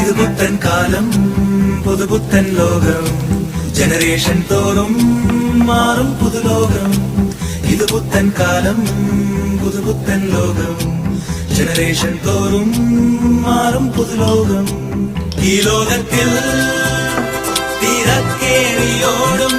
ഇത് പുത്തൻ കാലം പുതുപുത്തൻ ലോകം ജനറേഷൻ തോറും മാറും പുതുലോകം ഇത് പുത്തൻ കാലം പുതുപുത്തൻ ലോകം ജനറേഷൻ തോറും മാറും പുതുലോകം ഈ ലോകത്തിൽ തിരക്കേറിയോടും